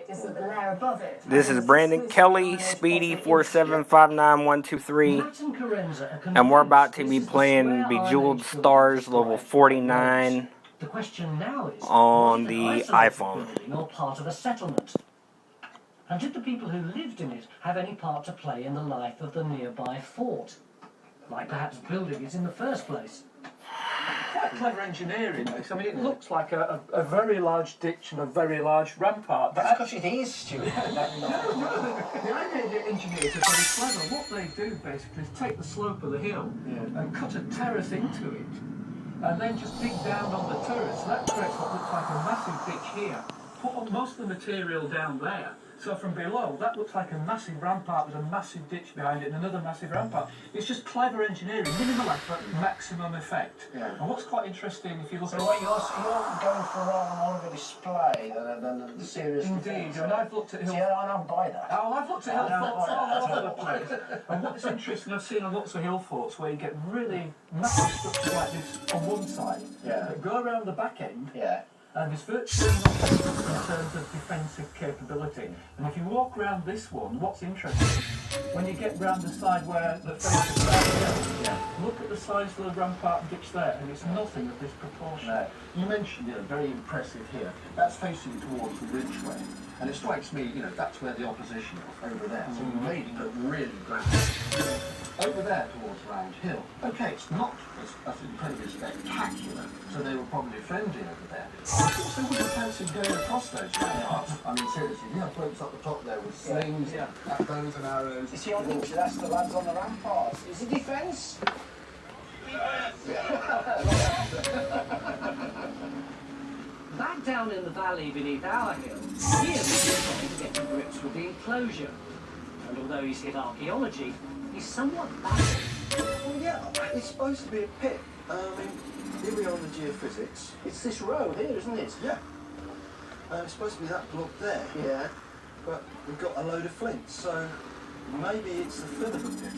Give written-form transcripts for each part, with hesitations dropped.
is the layer above it. This is Brandon Kelly, Speedy 4759123, and we're about to be playing Bejeweled Stars level 49 on the iPhone. Or part of a settlement. And did the people who lived in it have any part to play in the life of the nearby fort? Like perhaps building it in the first place? Quite clever engineering, this. I mean, it looks like a very large ditch and a very large rampart. That's because it is, Stuart. No, the idea of the engineers are very clever. What they do, basically, is take the slope of the hill and cut a terrace into it, and then just dig down on the terrace. So that creates what looks like a massive ditch here. Put most of the material down there. So from below, that looks like a massive rampart with a massive ditch behind it and another massive rampart. It's just clever engineering, minimal effort, maximum effect. Yeah. And what's quite interesting, if you look at... So what you're going for more of a display than the serious... Indeed, and I've looked at... See, I don't buy that. Oh, I've looked at hill forts all over the place. And what's interesting, I've seen lots of hill forts where you get really massive structures like this on one side, that go around the back end, and there's virtually nothing in terms of defensive capability. And if you walk around this one, what's interesting, when you get round the side where the faces are hill, look at the size of the rampart and ditch there, and it's nothing of this proportion. No. You mentioned, very impressive here. That's facing towards the ridgeway, and it strikes me, that's where the opposition is, over there. So you made it look really grand. Over there towards Round Hill. Okay, it's not as incredibly spectacular, so they were probably friendly over there. I also wouldn't fancy going across those ramparts. I mean, seriously, folks up the top there with slings, bows and arrows. You see, I think that's the lads on the ramparts. Is it defence? Back down in the valley beneath our hill, here we're trying to get to grips with the enclosure. And although he's hit archaeology, he's somewhat baffled. Well, yeah, it's supposed to be a pit. Here we are on the geophysics. It's this road here, isn't it? Yeah. It's supposed to be that block there. Yeah. But we've got a load of flints, so maybe it's the fin of a pit.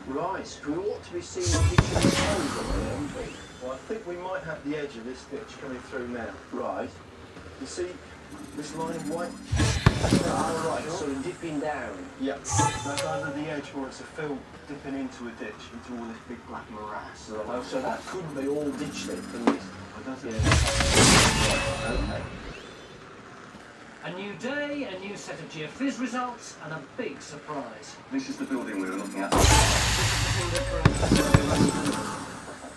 Right. We ought to be seeing a picture of the holes on there, haven't we? Well, I think we might have the edge of this ditch coming through now. Right. You see this line of white? Oh, right. So dipping down. Yeah. That's either the edge or it's a fill dipping into a ditch, into all this big black morass. Right. Oh, so that couldn't be all ditch then, can it? Does it? Okay. A new day, a new set of geophys results, and a big surprise. This is the building we were looking at.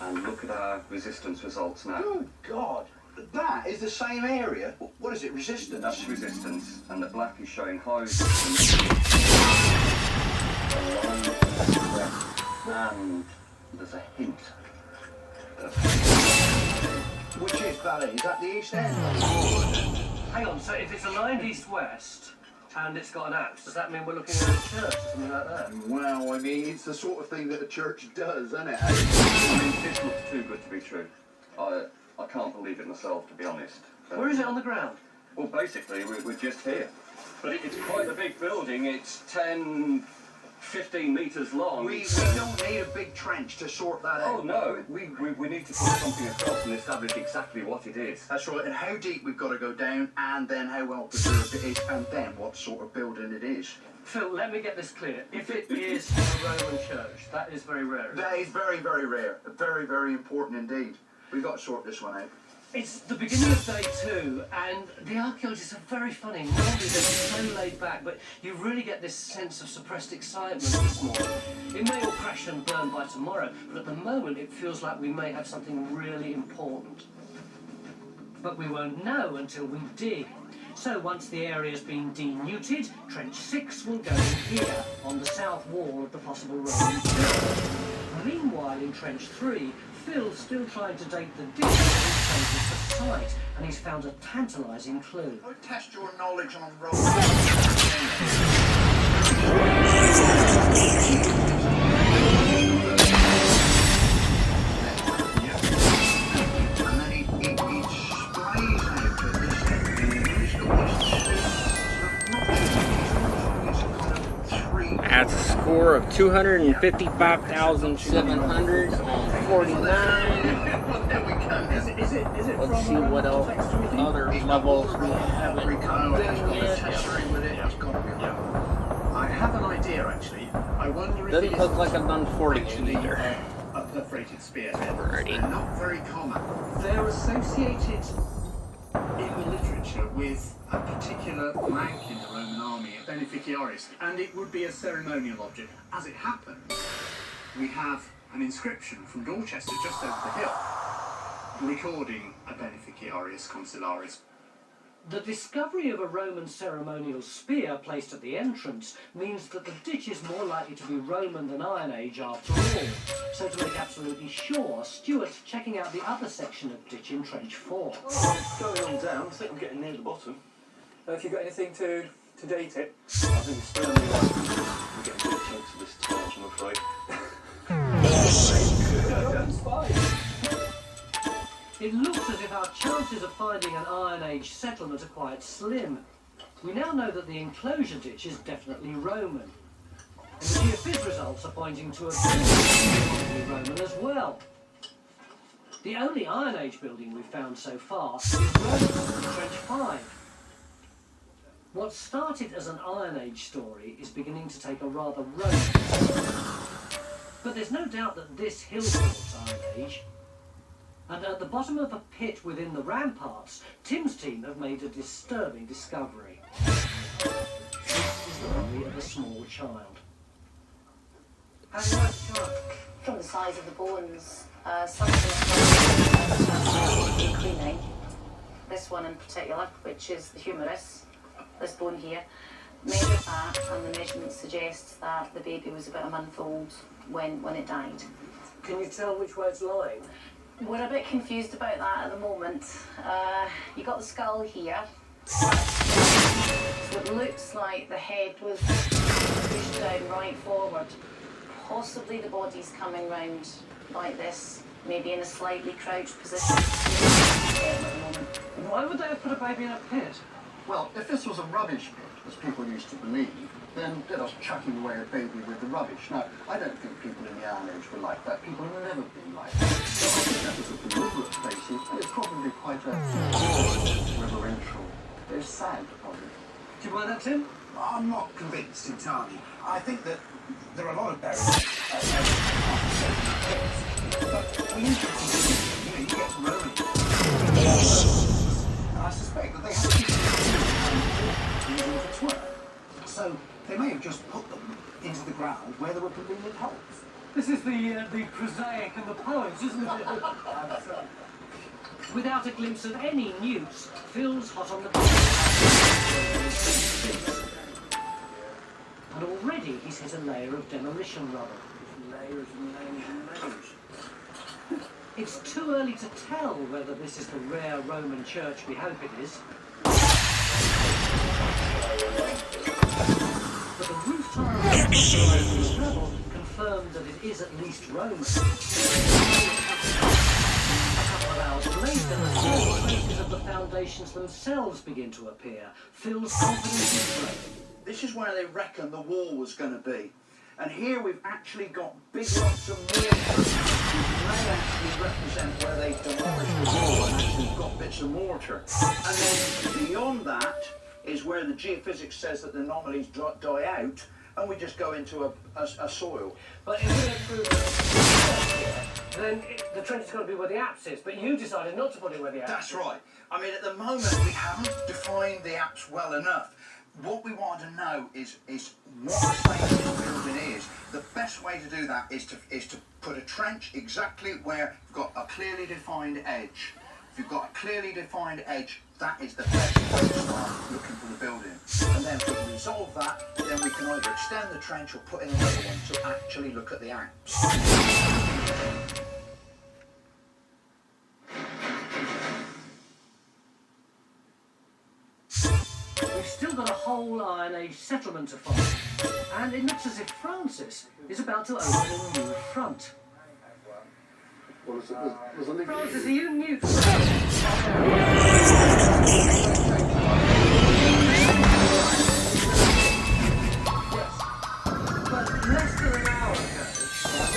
And look at our resistance results now. Good God! That is the same area. What is it, resistance? That's resistance, and the black is showing high resistance. And there's a hint of... Which is valley? Is that the east end? Hang on, so if it's aligned east-west, and it's got an apse, does that mean we're looking at a church or something like that? Well, I mean, it's the sort of thing that a church does, isn't it? I mean, this looks too good to be true. I can't believe it myself, to be honest. Where is it on the ground? Well, basically, we're just here. But it's quite a big building. It's 10, 15 metres long. We don't need a big trench to sort that out. Oh, no. We need to put something across and establish exactly what it is. That's right, and how deep we've got to go down, and then how well preserved it is, and then what sort of building it is. Phil, let me get this clear. If it is a Roman church, that is very rare. That is very, very rare. Very, very important indeed. We've got to sort this one out. It's the beginning of day 2, and the archaeologists are very funny. Normally they're so laid back, but you really get this sense of suppressed excitement this morning. It may all crash and burn by tomorrow, but at the moment it feels like we may have something really important. But we won't know until we dig. So once the area's been denuded, Trench 6 will go in here, on the south wall of the possible Roman church. Meanwhile, in Trench 3, Phil's still trying to date the ditch that changes the site, and he's found a tantalising clue. Test your knowledge on road. And then he sprays out That's a score of 255,749. Let's see what else other levels we haven't done yet. Doesn't look like I've done 40 actually either. a perforated spear. Pretty. They're not very common. They're associated In the literature with a particular rank in the Roman army, a beneficiaris, and it would be a ceremonial object. As it happens, we have an inscription from Dorchester just over the hill recording a beneficiaris consularis. The discovery of a Roman ceremonial spear placed at the entrance means that the ditch is more likely to be Roman than Iron Age after all. So to make absolutely sure, Stuart's checking out the other section of ditch in Trench 4. Oh, going on down, I think I'm getting near the bottom. Have you got anything to date it? I think it's firmly like we're getting good chunks of this torch, I'm afraid. It looks as if our chances of finding an Iron Age settlement are quite slim. We now know that the enclosure ditch is definitely Roman. And the geophys results are pointing to a building Roman as well. The only Iron Age building we've found so far is Roman, Trench 5. What started as an Iron Age story is beginning to take a rather Roman. But there's no doubt that this hillfort's Iron Age. And at the bottom of a pit within the ramparts, Tim's team have made a disturbing discovery. This is the body of a small child. How do you know it's a child? From the size of the bones, some of them are cleaning. This one in particular, which is the humerus, this bone here, measured that, and the measurement suggests that the baby was about a month old when it died. Can you tell which way it's lying? We're a bit confused about that at the moment. You got the skull here. So it looks like the head was pushed down right forward. Possibly the body's coming round like this, maybe in a slightly crouched position. At the moment. Why would they have put a baby in a pit? Well, if this was a rubbish pit, as people used to believe, then they're just chucking away a baby with the rubbish. Now, I don't think people in the Iron Age were like that. People have never been like that. So I think that was a deliberate placing, and it's probably quite a reverential. They're sad of it. Do you buy that, Tim? I'm not convinced entirely. I think that there are a lot of burials. But the interesting thing is, you get Roman. And I suspect that they have to use its work. So they may have just put them into the ground where there were convenient holes. This is the prosaic and the poets, isn't it? Without a glimpse of any news, Phil's hot on the and already he's hit a layer of demolition rubble. Layers and layers and layers. It's too early to tell whether this is the rare Roman church we hope it is. But the roof tile of the rubble confirmed that it is at least Roman. A couple of hours later, the traces of the foundations themselves begin to appear. Phil's confidence is growing. This is where they reckon the wall was going to be. And here we've actually got big lumps of mortar, which may actually represent where they've demolished the wall and actually got bits of mortar. And then beyond that is where the geophysics says that the anomalies die out, and we just go into a soil. But if we don't prove that, then the trench is going to be where the apse is. But you decided not to put it where the apse That's is. right. I mean, at the moment, we haven't defined the apse well enough. What we want to know is what the size of the building is. The best way to do that is to put a trench exactly where you've got a clearly defined edge. If you've got a clearly defined edge, that is the best way to start looking for the building. And then if we can resolve that, then we can either extend the trench or put in another one to actually look at the apse. We've still got a whole Iron Age settlement to find, and it looks as if Francis is about to open a new front. Well, there's a link. Francis, are you mute? But less than an hour ago, this said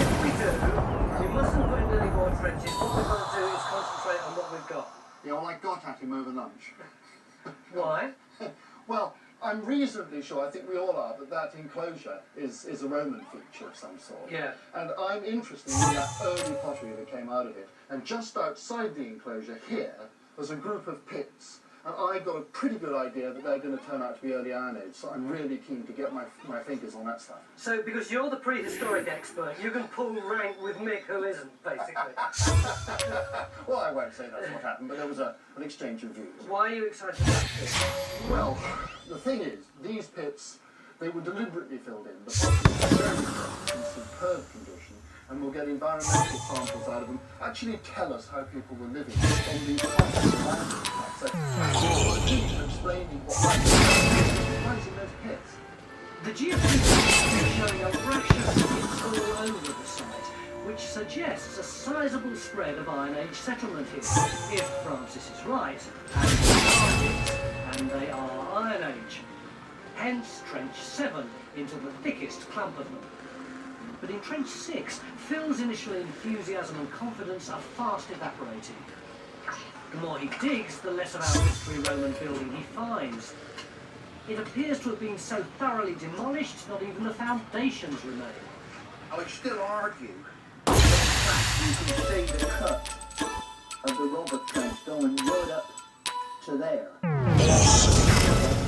if we do, we mustn't put in any more trenches. What we've got to do is concentrate on what we've got. Yeah, well, I got at him over lunch. Why? Well, I'm reasonably sure, I think we all are, that that enclosure is a Roman feature of some sort. Yeah. And I'm interested in that early pottery that came out of it. And just outside the enclosure here, there's a group of pits. And I've got a pretty good idea that they're going to turn out to be early Iron Age, so I'm really keen to get my fingers on that stuff. So, because you're the prehistoric expert, you can pull rank with Mick, who isn't, basically. Well, I won't say that's what happened, but there was an exchange of views. Why are you excited about this? Well, the thing is, these pits, they were deliberately filled in. The pottery is very good, in superb condition, and we'll get environmental samples out of them. Actually tell us how people were living on these parts of the land. So, explaining what lies in those pits. The geophysics is showing a rash of pits all over the site, which suggests a sizable spread of Iron Age settlement here, if Francis is right, and they are Iron Age. Hence Trench 7 into the thickest clump of them. But in Trench 6, Phil's initial enthusiasm and confidence are fast evaporating. The more he digs, the less of our mystery Roman building he finds. It appears to have been so thoroughly demolished, not even the foundations remain. I would still argue. You can see the cut of the Robert trench going right up to there.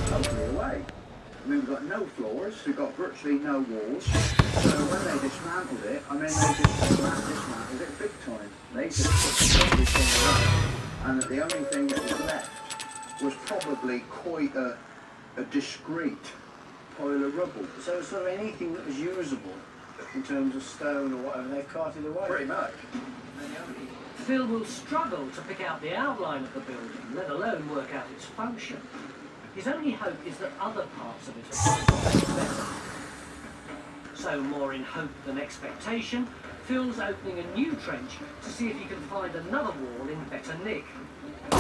Totally away. I mean, we've got no floors, we've got virtually no walls. So when they dismantled it, I mean, they just dismantled it big time. They just put everything away. And that the only thing that was left was probably quite a discreet pile of rubble. So sort of anything that was usable in terms of stone or whatever, they've carted away. Pretty much. Phil will struggle to pick out the outline of the building, let alone work out its function. His only hope is that other parts of it are better. So, more in hope than expectation, Phil's opening a new trench to see if he can find another wall in better nick. The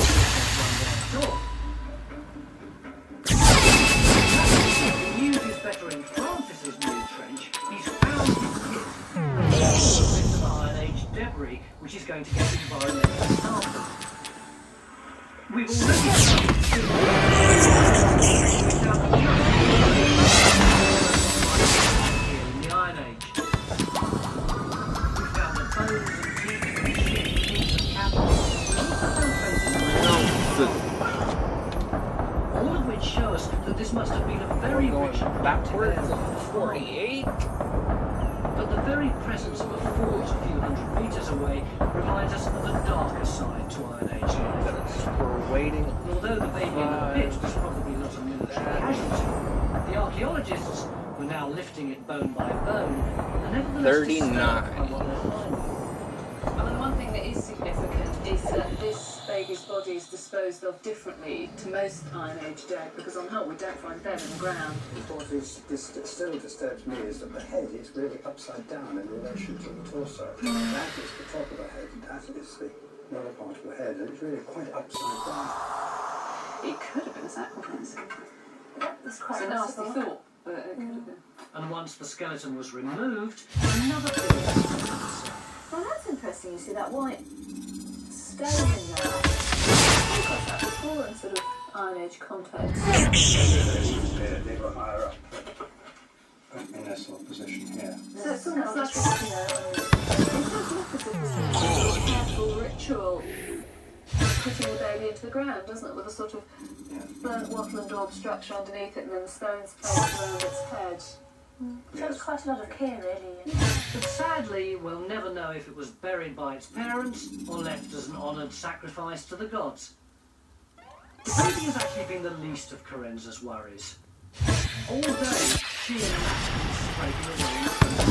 news is better in Francis's new trench. He's found his kit. Bits of Iron Age debris, which is going to get environmental samples. We've already started to see here in the Iron Age. We found the bones and teeth and shit and cabinets. All of which show us that this must have been a very rich and productive area. 48. But the very presence of a fort a few hundred meters away reminds us of a darker side to Iron Age life. We're waiting. Although the baby in the pit was probably not a military casualty, the archaeologists were now lifting it bone by bone, and nevertheless disturbed by what they're finding. I mean, one thing that is significant is that this baby's body is disposed of differently to most Iron Age dead, because on the whole we don't find them in the ground. What still disturbs me is that the head is really upside down in relation to the torso. That is the top of the head, that is the lower part of the head, and it's really quite upside down. It could have been a sacrifice. That's quite It's a nasty thought, but it could have been. And once the skeleton was removed, another thing. Well, that's interesting. You see that white stone in there. I've got that before in sort of Iron Age context. They were higher up, in this sort of position here. So it's almost like it does look as if it's a careful ritual putting the baby into the ground, doesn't it? With a sort of burnt wattle and daub structure underneath it, and then the stones placed around its head. So it's quite a lot of care, really. But sadly, we'll never know if it was buried by its parents or left as an honoured sacrifice to the gods. The baby has actually been the least of Carenza's worries. All day, she and Matt have been scraping away from the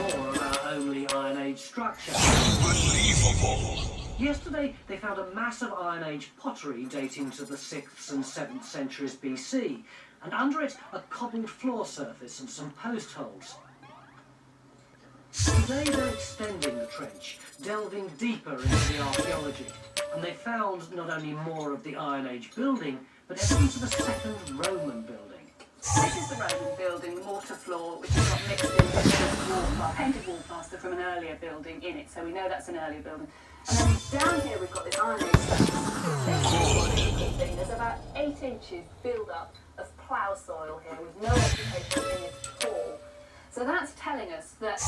fire, more of our only Iron Age structure. Unbelievable! Yesterday, they found a mass of Iron Age pottery dating to the 6th and 7th centuries BC, and under it, a cobbled floor surface and some post holes. Today, they're extending the trench, delving deeper into the archaeology, and they found not only more of the Iron Age building, but evidence of a second Roman building. This is the Roman building, the mortar floor, which has got mixed in with painted wall plaster from an earlier building in it, so we know that's an earlier building. And then down here we've got this Iron Age stuff. This is the difficult thing. There's about 8 inches build-up of plough soil here with no occupation in it at all. So that's telling us that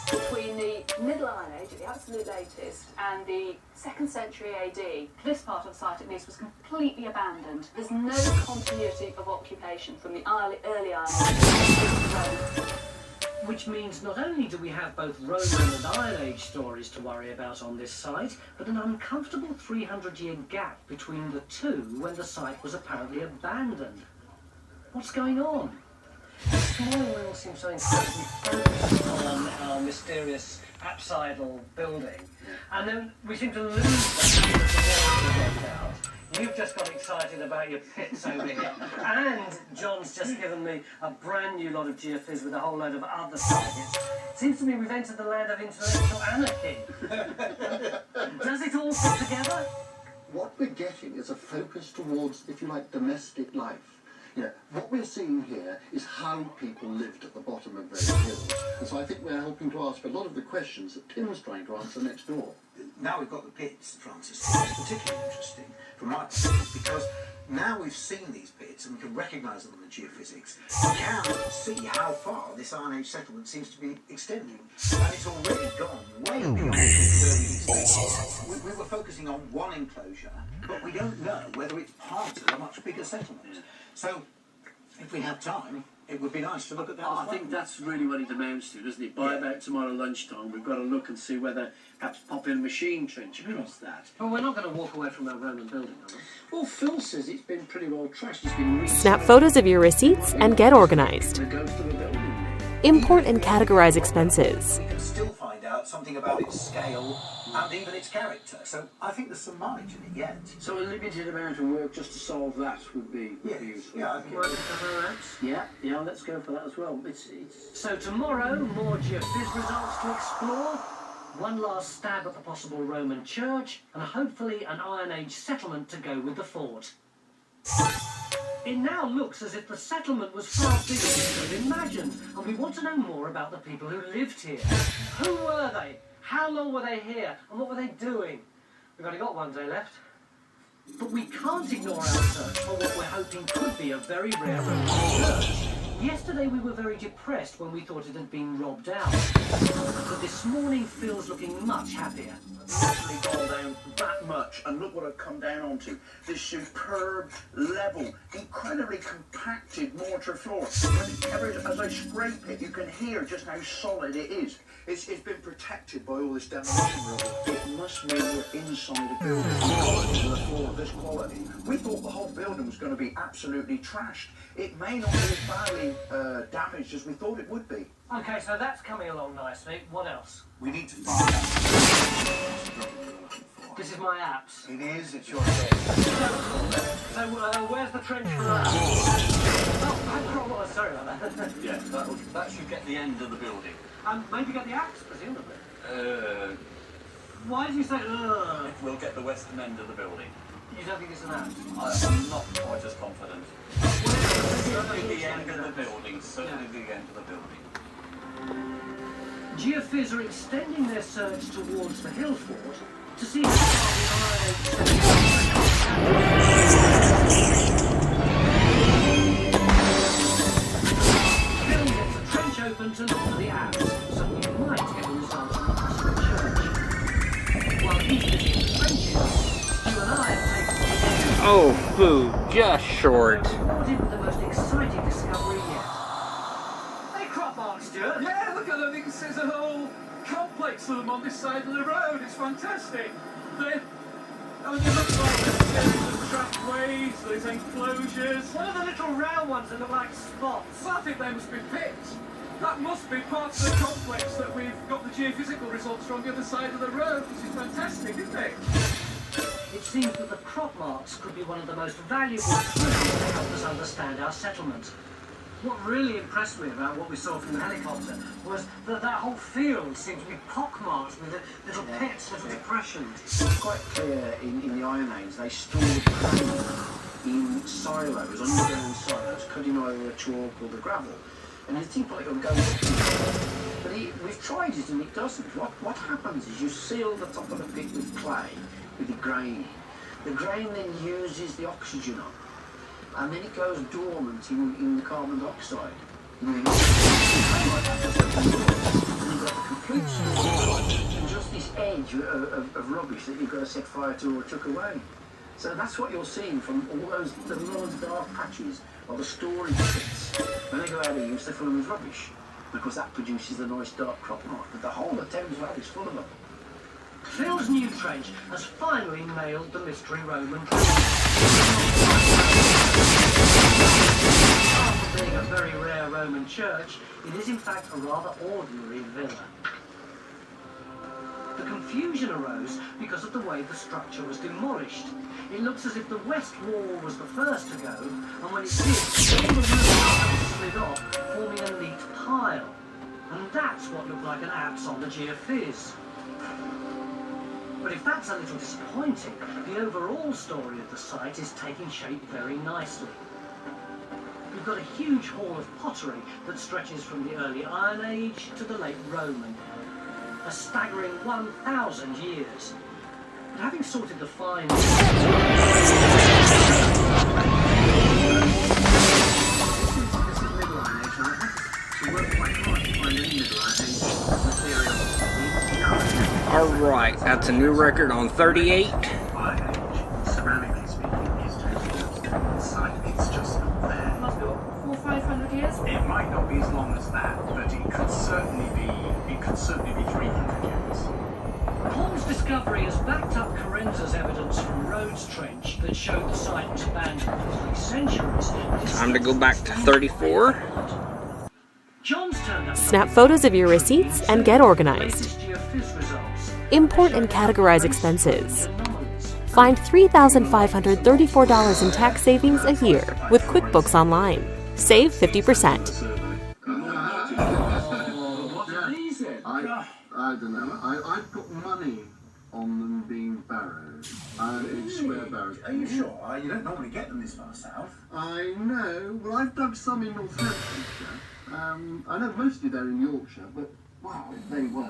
between the Middle Iron Age, at the absolute latest, and the 2nd century AD, this part of the site at least was completely abandoned. There's no continuity of occupation from the early Iron Age. Which means not only do we have both Roman and Iron Age stories to worry about on this site, but an uncomfortable 300-year gap between the two when the site was apparently abandoned. What's going on? This morning we all seem so incredibly focused on our mysterious apsidal building, and then we seem to lose that as the walls are decked out. You've just got excited about your pits over here, and John's just given me a brand new lot of geophys with a whole load of other targets. Seems to me we've entered the land of intellectual anarchy. Does it all fit together? What we're getting is a focus towards, if you like, domestic life. You know, what we're seeing here is how people lived at the bottom of those hills. And so I think we're helping to ask a lot of the questions that Tim's trying to answer next door. Now we've got the pits, Francis, it's particularly interesting from my perspective because now we've seen these pits and we can recognise them in the geophysics. We can see how far this Iron Age settlement seems to be extending. And it's already gone way beyond where we expected. We were focusing on one enclosure, but we don't know whether it's part of a much bigger settlement. So, if we have time, it would be nice to look at that as well. I think that's really what it amounts to, doesn't it? By about tomorrow lunchtime, we've got to look and see whether perhaps pop in a machine trench across that. Well, we're not going to walk away from our Roman building, are we? Well, Phil says it's been pretty well trashed. It's been Snap photos of your receipts and get organized. the ghost of a building. Import and categorize expenses. We can still find out something about its scale and even its character. So I think there's some mileage in it yet. So a limited amount of work just to solve that would be useful. Yeah, I think Working for her apps? Yeah, let's go for that as well. It's So tomorrow, more geophys results to explore, one last stab at the possible Roman church, and hopefully an Iron Age settlement to go with the fort. It now looks as if the settlement was far bigger than we imagined, and we want to know more about the people who lived here. Who were they? How long were they here? And what were they doing? We've only got one day left. But we can't ignore our search for what we're hoping could be a very rare Roman church. Yesterday we were very depressed when we thought it had been robbed out. But this morning feels looking much happier. Literally gone down that much, and look what I've come down onto. This superb, level, incredibly compacted mortar floor. As I scrape it, you can hear just how solid it is. It's been protected by all this demolition rubble. It must mean we're inside a building with a floor of this quality. We thought the whole building was going to be absolutely trashed. It may not be as badly damaged as we thought it would be. Okay, so that's coming along nicely. What else? We need to find out. This is my apps. It is, it's your choice. So where's the trench for that? Oh, sorry about that. Yeah, that should get the end of the building. Maybe get the axe, presumably. Why did you say, We'll get the western end of the building. You don't think it's an axe? I'm not quite as confident. Certainly the end of the building. Certainly the end of the building. Geophys are extending their search towards the hill fort to see how far the Phil gets a trench open to look for the apps, so we might get a result on the possible church. While he's busy in the trenches, Stu and I have taken Oh, food, just short. rewarded with the most exciting discovery yet. Hey, crop marks, Stuart. Yeah, look at them. You can see there's a whole complex of them on this side of the road. It's fantastic. They look like there's tracked ways, there's enclosures. What are the little round ones that look like spots? Well, I think they must be pits. That must be part of the complex that we've got the geophysical results from the other side of the road, which is fantastic, isn't it? It seems that the crop marks could be one of the most valuable clues to help us understand our settlement. What really impressed me about what we saw from the helicopter was that that whole field seemed to be pockmarked with little pits, little depressions. It's quite clear in the Iron Age they stored grain in silos, underground silos, cutting either the chalk or the gravel. And you think like it'll go up, but we've tried it and it doesn't. What happens is you seal the top of the pit with clay, with the grain. The grain then uses the oxygen up. and then it goes dormant in the carbon dioxide. And you've got the complete storm, and just this edge of rubbish that you've got to set fire to or chuck away. So that's what you're seeing from all those dark patches are the storage pits. When they go out of use, they're full of rubbish. Because that produces a nice dark crop mark. But the whole of Thames Valley is full of them. Phil's new trench has finally nailed the mystery Roman trench. After being a very rare Roman church, it is in fact a rather ordinary villa. The confusion arose because of the way the structure was demolished. It looks as if the west wall was the first to go, and when it did, all the roof slid off, forming a neat pile. And that's what looked like an apse on the geophysics. But if that's a little disappointing, the overall story of the site is taking shape very nicely. We've got a huge hall of pottery that stretches from the early Iron Age to the late Roman. A staggering 1,000 years. But having sorted the finds... This is Middle Iron Age, and I had to work quite hard to find any Middle Iron Age material. Alright, that's a new record on 38. Ceramically speaking, is totally outside. It's just not there. Must be what, 400 or 500 years? It might not be as long as that, but it could certainly be 300 years. Paul's discovery has backed up Carenza's evidence from Rhodes Trench that showed the site was abandoned for 3 centuries. Time to go back to 34. John's turned up. Snap photos of your receipts and get organized. Import and categorize expenses. Find $3,534 in tax savings a year with QuickBooks Online. Save 50%. I don't know. I put money on them being barrows. It's square barrows. Are you sure? You don't normally get them this far south. I know. Well, I've dug some in Northamptonshire. I know mostly they're in Yorkshire, but wow, they were.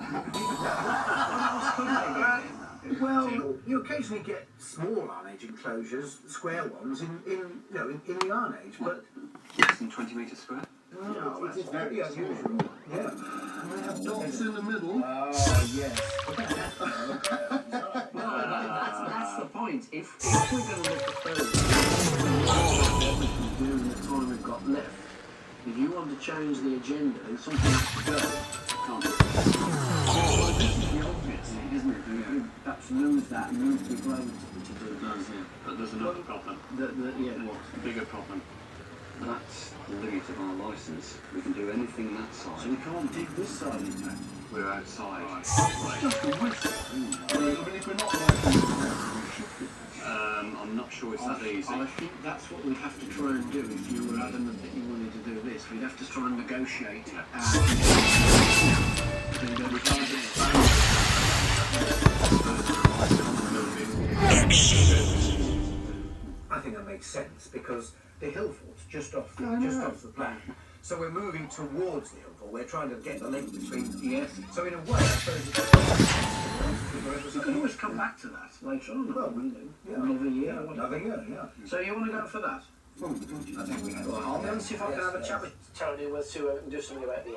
Well, you occasionally get small Iron Age enclosures, square ones, in the Iron Age, but Less than 20 metres square? no, it's very unusual. Yeah. And they have dots in the middle. Oh, yes. That's the point. If we're going to look at what we can do in the time we've got left, if you want to change the agenda, something has to go. Can't it? Well, this is the obvious thing, isn't it? You perhaps lose that and move the globe to do that. But there's another problem. What? Bigger problem. That's the limit of our licence. We can do anything that side. So we can't dig this side, in fact. We're outside. Right. Just a whistle. Even if we're not likely to we should be. I'm not sure it's that easy. I think that's what we'd have to try and do if you were adamant that you wanted to do this. We'd have to try and negotiate. I think that makes sense because the hill fort's just off the plan. So we're moving towards the hill fort. We're trying to get the link between. Yes. So in a way, I suppose You can always come back to that later on. Well, Another year. another year, yeah. So you want to go for that? I think we have. Well, I'll go and see if I can have a chat with Tony and we'll see whether we can do something about the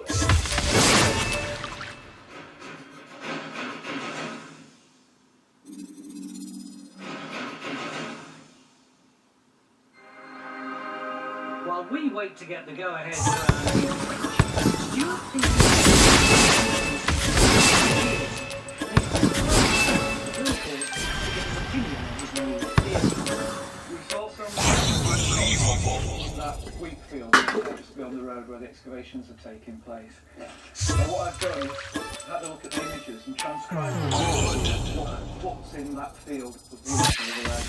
While we wait to get the go-ahead for our new trench, Stuart that wheat field just beyond the road where the excavations are taking place. And what I've done is had a look at the images and transcribed what's in that field of wheat around.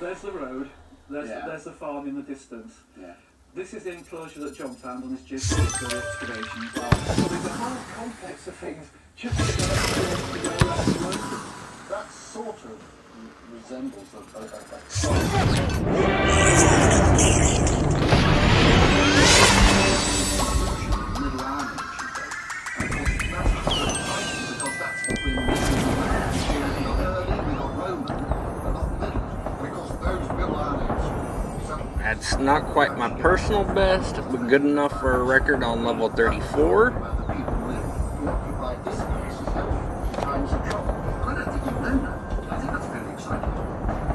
There's the road, there's the farm in the distance. Yeah. This is the enclosure that John found on his geophysical excavations. So there's a whole complex of things just to go around the road. That sort of resembles Middle Iron Age, because that's what we're missing. We got Roman, but not That's not quite my personal best, but good enough for a record on level 34.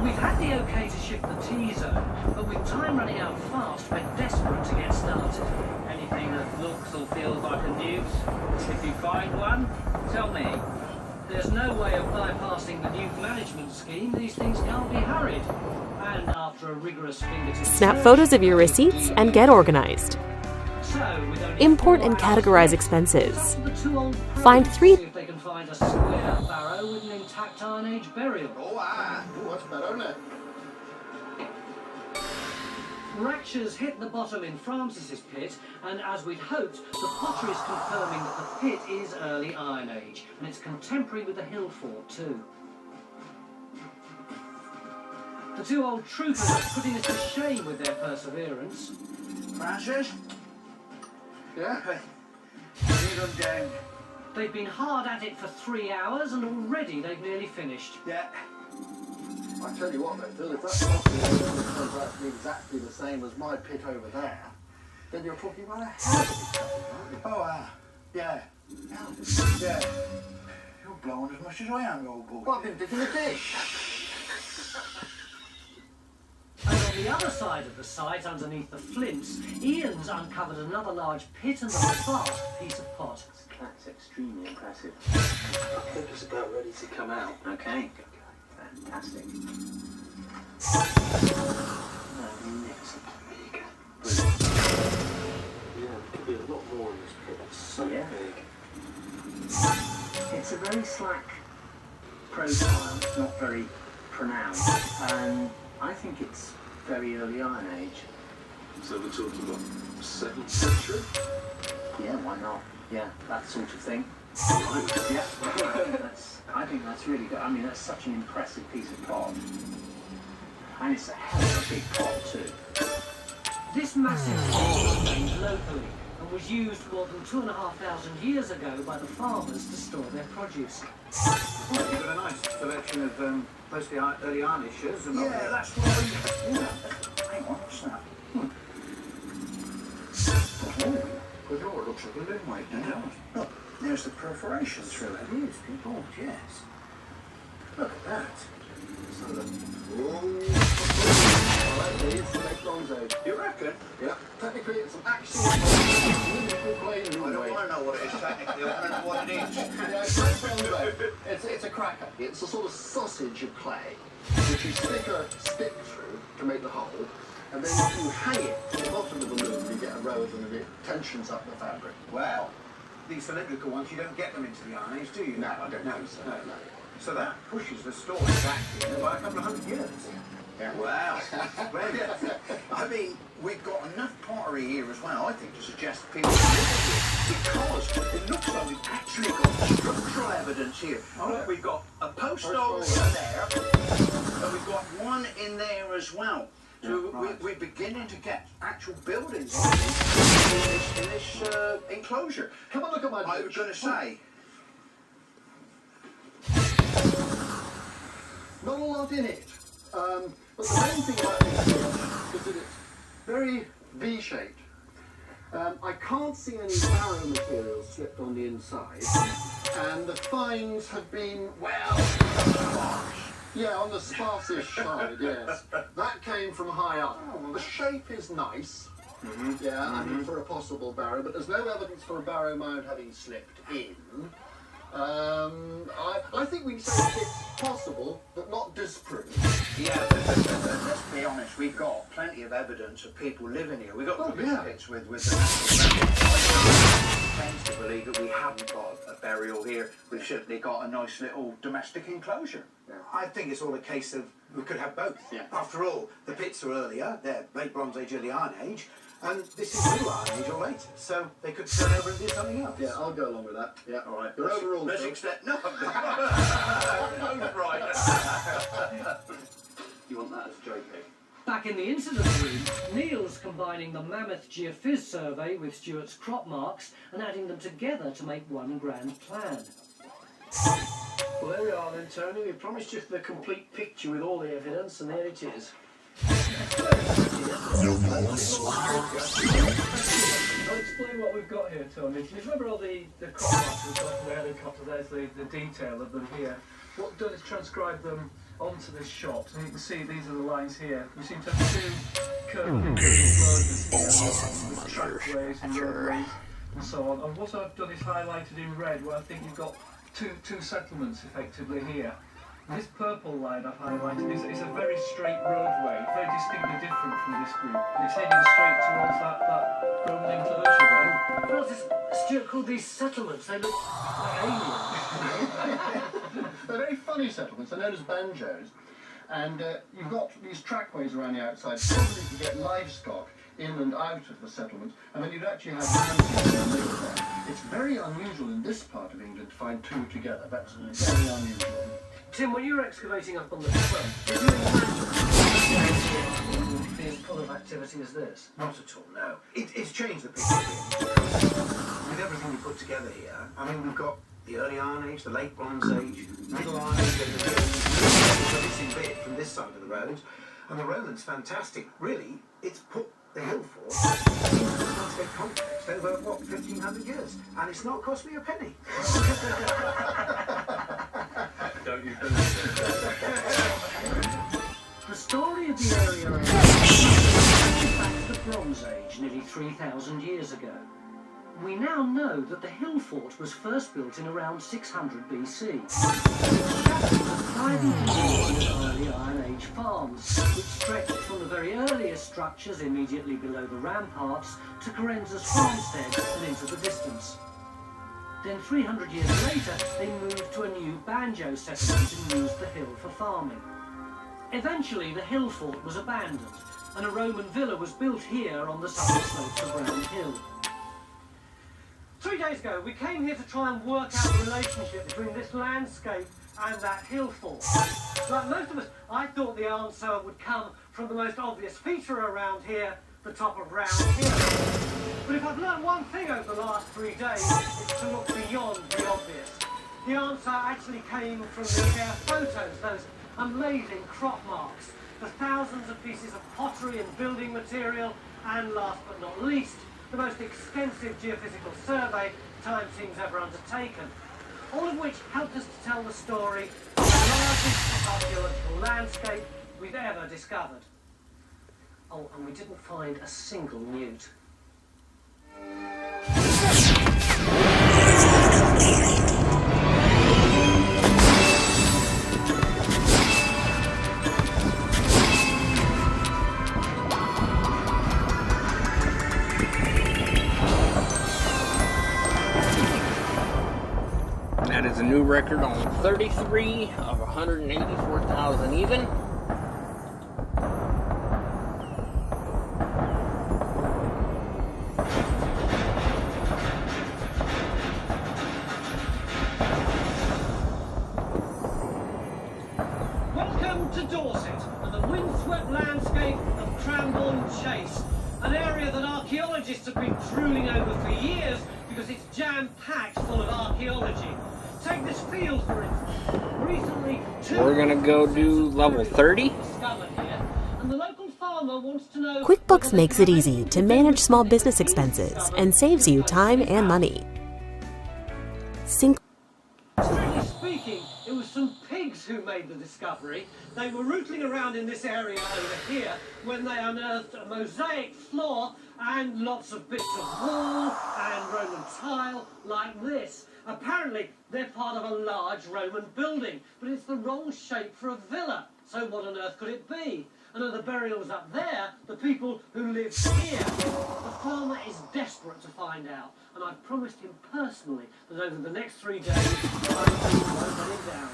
We've had the okay to shift the T-zone, but with time running out fast, we're desperate to get started. Anything that looks or feels like a nuke, if you find one, tell me. There's no way of bypassing the nuke management scheme. These things can't be hurried. And after a rigorous fingertip Snap photos of your receipts and get organized. Import and categorize expenses. Find 3 see if they can find a square barrow with an intact Iron Age burial. That's better, isn't it? Fractures hit the bottom in Francis's pit, and as we'd hoped, the pottery is confirming that the pit is early Iron Age, and it's contemporary with the hill fort too. The two old troopers are putting us to shame with their perseverance. Francis? Yeah. Leave them down. They've been hard at it for 3 hours, and already they've nearly finished. Yeah. I tell you what though, Phil, if that pottery turns out to be exactly the same as my pit over there, then you're talking about a hell of a big trouble, aren't you? Oh, yeah. Yeah. You're blowing as much as I am, you old boy. Well, I've been digging a dish. And on the other side of the site, underneath the flints, Ian's uncovered another large pit and a vast piece of pot. That's extremely impressive. I think it's about ready to come out. Okay. Fantastic. Yeah, there could be a lot more in this pit. It's so big. It's a very slack profile, not very pronounced, and I think it's very early Iron Age. So we're talking about 7th century? Yeah, why not? Yeah, that sort of thing. Right. Yeah, I think that's really good. I mean, that's such an impressive piece of pot. And it's a hell of a big pot too. This massive pot was made locally and was used more than 2,500 years ago by the farmers to store their produce. Well, you've got a nice selection of mostly early Irish shirs. Yeah, that's what hang on, snap. Oh, good lord, looks like a little weight now. Look, there's the perforation through it. It is, good lord, yes. Look at that. So the... You reckon? Yeah. Technically, it's an actual I don't want to know what it is technically. I want to know what it is. Yeah, it's a cracker. It's a sort of sausage of clay, which you stick a stick through to make the hole, and then you hang it to the bottom of the loom. You get a row of them, and it tensions up the fabric. Well, these cylindrical ones, you don't get them into the Iron Age, do you? No, I don't know so. No. So that pushes the storage back by a couple of hundred years. Yeah. Wow. I mean, we've got enough pottery here as well, I think, to suggest that people because it looks like we've actually got structural evidence here. Oh, Look, yeah. we've got a post hole there, and we've got one in there as well. So we're beginning to get actual buildings in this enclosure. Come on, look at my I was going to say, not a lot in it. But the main thing about this dish is that it's very V-shaped. I can't see any barrow material slipped on the inside, and the finds have been, well, yeah, on the sparsish side, yes. That came from high up. The shape is nice, yeah, I mean, for a possible barrow, but there's no evidence for a barrow mound having slipped in. I think we can say it's possible, but not disproved. yeah, let's be honest, we've got plenty of evidence of people living here. We've got pits with the I tend to believe that we haven't got a burial here. We've certainly got a nice little domestic enclosure. Yeah. I think it's all a case of we could have both. Yeah. After all, the pits are earlier, they're late Bronze Age, early Iron Age, and this is new Iron Age or later, so they could turn over and do something else. Yeah, I'll go along with that. Yeah, all right. Let's overall, extend. No, right. You want that as a JPEG? Back in the incident room, Neil's combining the mammoth geophys survey with Stuart's crop marks and adding them together to make one grand plan. Well, there we are then, Tony. We promised you the complete picture with all the evidence, and there it is. I'll explain what we've got here, Tony. Do you remember all the crop marks we've got from the helicopter? There's the detail of them here. What we've done is transcribe them onto this shot. And you can see these are the lines here. We seem to have two curved borders here, with trackways and roadways and so on. And what I've done is highlighted in red where I think you've got two settlements effectively here. This purple line I've highlighted is a very straight roadway, very distinctly different from this group. It's heading straight towards that Roman enclosure there. What's this, Stuart, called these settlements? They look like aliens. They're very funny settlements. They're known as banjos. And you've got these trackways around the outside, probably to get livestock in and out of the settlement, and then you'd actually have land in the middle there. It's very unusual in this part of England to find two together. That's very unusual. Tim, when you were excavating up on the front, did you imagine it being full of activity as this? Not at all, no. It's changed the picture really, with everything we put together here. I mean, we've got the early Iron Age, the late Bronze Age, middle Iron Age, and the missing bit from this side of the road. And the Romans, fantastic. Really, it's put the hill fort into the landscape context over, 1,500 years. And it's not cost me a penny. Don't you believe it? The story of the area goes back to the Bronze Age, nearly 3,000 years ago. We now know that the hill fort was first built in around 600 BC. It shattered the thriving community of early Iron Age farms, which stretched from the very earliest structures immediately below the ramparts to Carenza's farmstead and into the distance. Then 300 years later, they moved to a new banjo settlement and used the hill for farming. Eventually, the hill fort was abandoned, and a Roman villa was built here on the southern slopes of Round Hill. 3 days ago, we came here to try and work out the relationship between this landscape and that hill fort. Like most of us, I thought the answer would come from the most obvious feature around here, the top of Round Hill. But if I've learned one thing over the last 3 days, it's to look beyond the obvious. The answer actually came from the air photos, those amazing crop marks, the thousands of pieces of pottery and building material, and last but not least, the most extensive geophysical survey Time Team's ever undertaken. All of which helped us to tell the story of the largest archaeological landscape we've ever discovered. Oh, and we didn't find a single newt. That is a new record on 33 of 184,000 even. Welcome to Dorset and the windswept landscape of Cranbourne Chase, an area that archaeologists have been drooling over for years because it's jam-packed full of archaeology. Take this field, for instance. Recently, We're gonna go do level 30. discovered here, and the local farmer wants to know. QuickBooks makes it easy to manage small business expenses and saves you time and money. Strictly speaking, it was some pigs who made the discovery. They were rootling around in this area over here when they unearthed a mosaic floor and lots of bits of wall and Roman tile like this. Apparently, they're part of a large Roman building, but it's the wrong shape for a villa. So what on earth could it be? And are the burials up there the people who live here? The farmer is desperate to find out, and I've promised him personally that over the next 3 days, I won't let him down.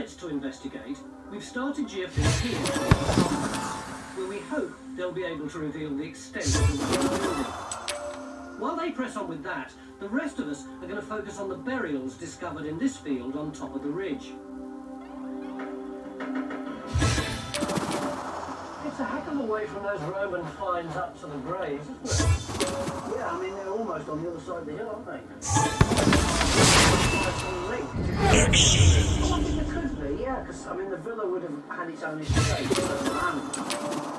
sits to investigate, we've started geophysics here, where we hope they'll be able to reveal the extent of the building. While they press on with that, the rest of us are going to focus on the burials discovered in this field on top of the ridge. It's a heck of a way from those Roman finds up to the graves, isn't it? Yeah, I mean, they're almost on the other side of the hill, aren't they? Excellent. Well, I think it could be, yeah, because, I mean, the villa would have had its own estate, its own land.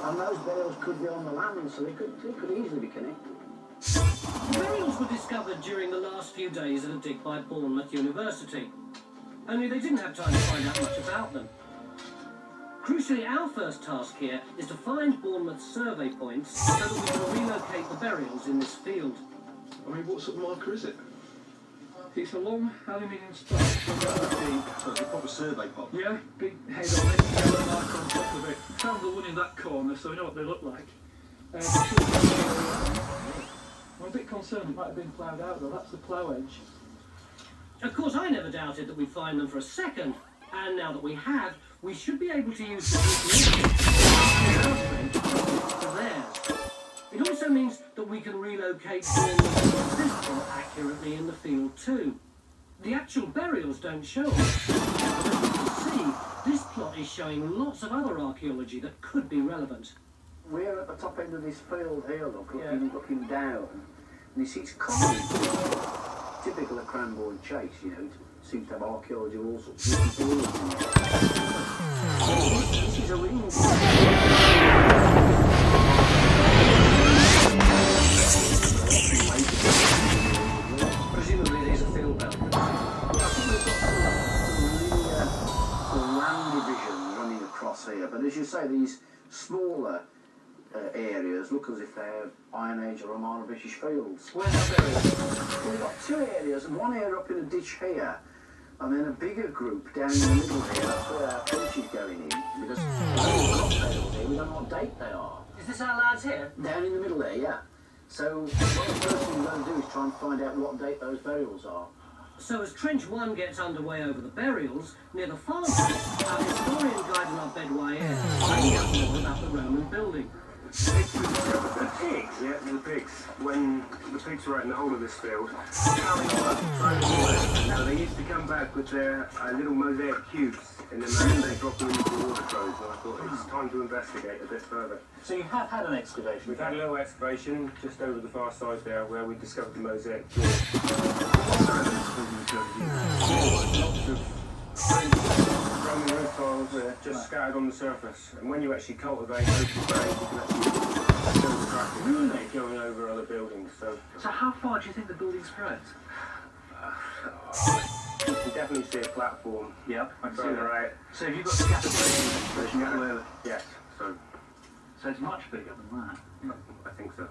And those burials could be on the land, so they could easily be connected. The burials were discovered during the last few days of a dig by Bournemouth University. Only they didn't have time to find out much about them. Crucially, our first task here is to find Bournemouth's survey points so that we can relocate the burials in this field. I mean, what sort of marker is it? It's a long aluminium spike. So it's a proper survey pop? Yeah, big head on it, yellow marker on top of it. Found the one in that corner, so we know what they look like. I'm a bit concerned it might have been ploughed out though, that's the plough edge. Of course, I never doubted that we'd find them for a second, and now that we have, we should be able to use the GPS for theirs. It also means that we can relocate this plot accurately in the field too. The actual burials don't show us, but as you can see, this plot is showing lots of other archaeology that could be relevant. We're at the top end of this field here, looking down, and you see it's common. Typical of Cranbourne Chase, you know, it seems to have archaeology of all sorts of different fields. This is a ring. Presumably these are field belt. I think we've got some land divisions running across here, but as you say, these smaller areas look as if they're Iron Age or Roman British fields. Where's that burial? Well, we've got two areas, and one area up in a ditch here, and then a bigger group down in the middle here. That's where our trench is going in, because we've got burials here, we don't know what date they are. Is this our lads here? Down in the middle there, yeah. So what the first thing we're going to do is try and find out what date those burials are. So as Trench 1 gets underway over the burials, near the farmhouse, our historian guide in our bedway finds out more about the Roman building. The pigs? Yeah, the pigs. When the pigs were out in the whole of this field, so they used to come back with their little mosaic cubes, and then they dropped them into the water troves, and I thought it's time to investigate a bit further. So you have had an excavation? We've had a little excavation just over the far side there where we discovered the mosaic floor. Lots of Roman roof tiles just scattered on the surface, and when you actually cultivate open graves, you can actually build a track going over other buildings. So how far do you think the building spreads? You can definitely see a platform. Yep, I can see further that. out. So have you got scattered excavation everywhere? Yes, so it's much bigger than that. I think so.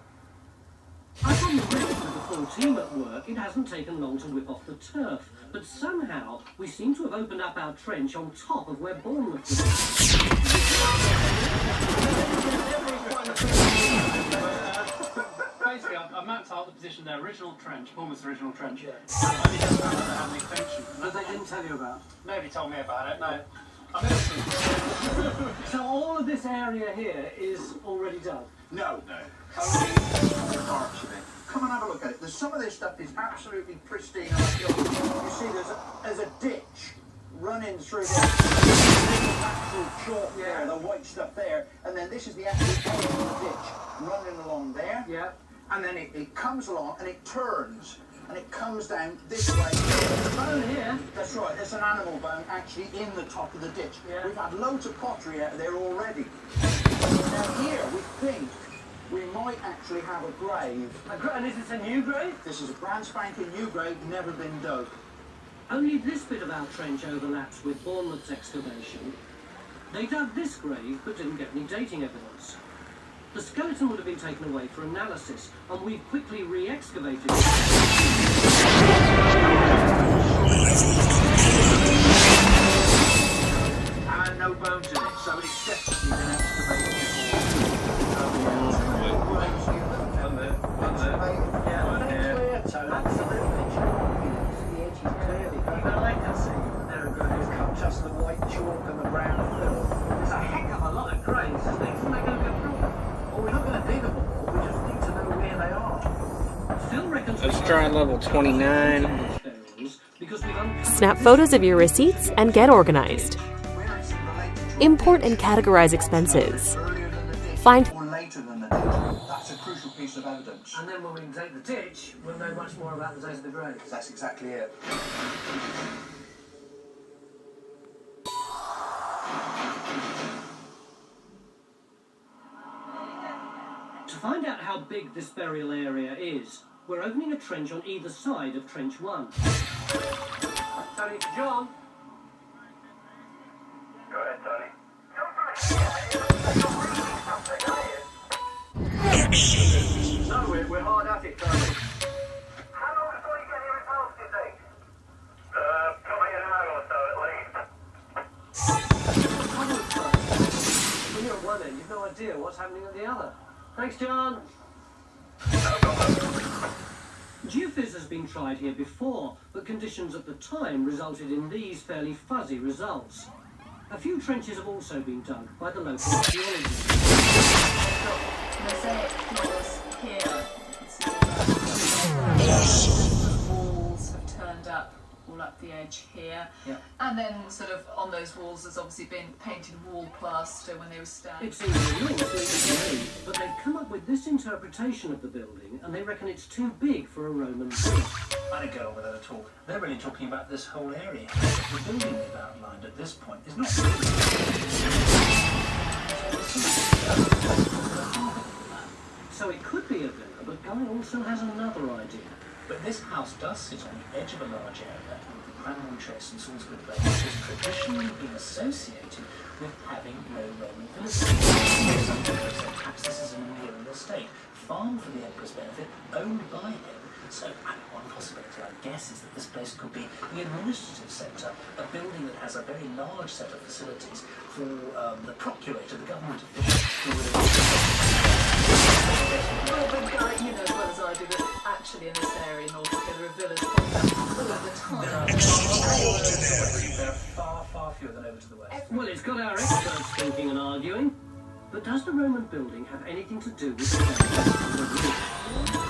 Up on the ridge with the full team at work, it hasn't taken long to whip off the turf, but somehow we seem to have opened up our trench on top of where Bournemouth was. Basically, I mapped out the position of their original trench, Bournemouth's original trench. Yeah. I only just found out they had an extension. That they didn't tell you about? Nobody told me about it, no. So all of this area here is already done? No. Only the parts of it. Come and have a look at it. Some of this stuff is absolutely pristine. You see, there's a ditch running through there. There's the natural chalk there, the white stuff there, and then this is the actual edge of the ditch running along there. Yeah. And then it comes along and it turns. And it comes down this way. There's a bone here. That's right, there's an animal bone actually in the top of the ditch. Yeah. We've had loads of pottery out of there already. Now here, we think we might actually have a grave. And is this a new grave? This is a brand spanking new grave, never been dug. Only this bit of our trench overlaps with Bournemouth's excavation. They dug this grave but didn't get any dating evidence. The skeleton would have been taken away for analysis, and we've quickly re-excavated it. And no bones in it, so it's definitely been excavated Absolutely. The edge is clearly. Even I can see. There it goes. Cut just the white Extra level 29. Snap photos of your receipts and get organized. Import and categorize expenses. Find Or later than the ditch. That's a crucial piece of evidence. And then when we take the ditch, we'll know much more about the date of the grave. That's exactly it. To find out how big this burial area is, we're opening a trench on either side of Trench 1. Tony to John. Go ahead, Tony. No, we're hard at it, Tony. How long before you get here results, do you think? Probably an hour or so at least. When you're at one end, you've no idea what's happening at the other. Thanks, John. Geophys has been tried here before, but conditions at the time resulted in these fairly fuzzy results. A few trenches have also been dug by the local archaeologists. Mosaic floors here. The walls have turned up all up the edge here. Yeah. And then sort of on those walls there's obviously been painted wall plaster when they were stamped. It seems enormously to me, but they've come up with this interpretation of the building, and they reckon it's too big for a Roman villa. I don't get on with that at all. They're really talking about this whole area. The building they've outlined at this point is not really. So it could be a villa, but Guy also has another idea. But this house does sit on the edge of a large area with the Cranbourne Chase and Salisbury Bay, which has traditionally been associated with having no Roman villas. Some people say perhaps this is an imperial estate, farmed for the emperor's benefit, owned by him. So, one possibility, I guess, is that this place could be the administrative centre, a building that has a very large set of facilities for the procurator, the government official, who would Well, but Guy, you know as well as I do that actually in this area in Norfolk there are villas popped up all of the time. There are far, far fewer than over to the west. Well, it's got our experts thinking and arguing. But does the Roman building have anything to do with the roof?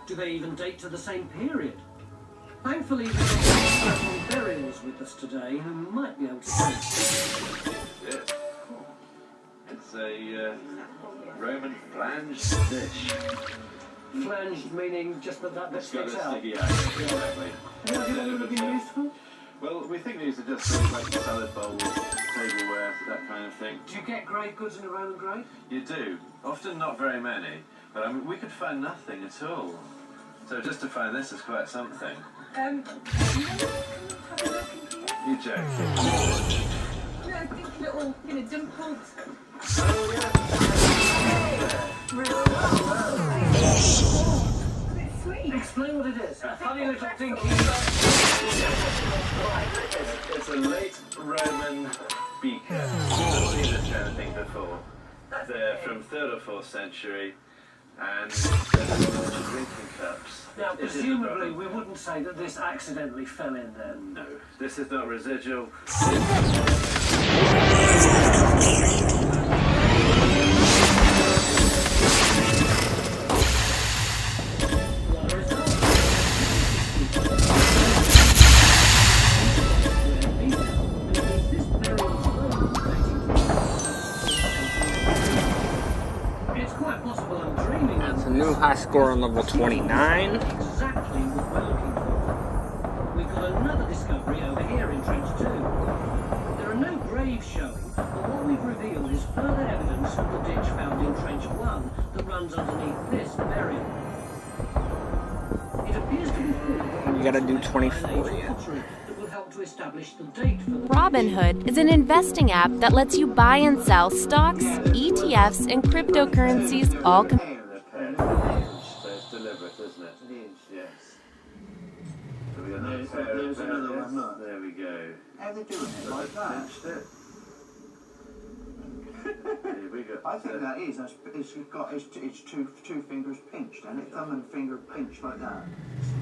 Do they even date to the same period? Thankfully, we've got several burials with us today who might be able to tell us. It's a Roman flanged dish. Flanged meaning just that bit It's got a sticks out? sticky out, exactly. Any idea what it would have been used for? Well, we think these are just things like salad bowls, tableware, that kind of thing. Do you get grave goods in a Roman grave? You do. Often not very many, but I mean, we could find nothing at all. So just to find this is quite something. You joke. No, I think little, dimpled. Oh, yeah. Sweet. Explain what it is. A funny little dinky. It's a late Roman beaker. I've seen this kind of thing before. They're from 3rd or 4th century, and they're drinking cups. Now, presumably, we wouldn't say that this accidentally fell in there. No, this is not residual. It's quite possible I'm dreaming. That's a new high score on level 29. Exactly what we're looking for. We've got another discovery over here in Trench 2. There are no graves showing, but what we've revealed is further evidence of the ditch found in Trench 1 that runs underneath this burial. It appears to be full of You gotta do 24 yet. pottery that will help to establish the date for the Robinhood is an investing app that lets you buy and sell stocks, ETFs, and cryptocurrencies all. So it's deliberate, isn't it? It is. Yes. So we got another pair of There's another one, look. There we go. How are they doing it like that? Here we go. I think that is. It's got its two fingers pinched, and it thumb and finger pinched like that.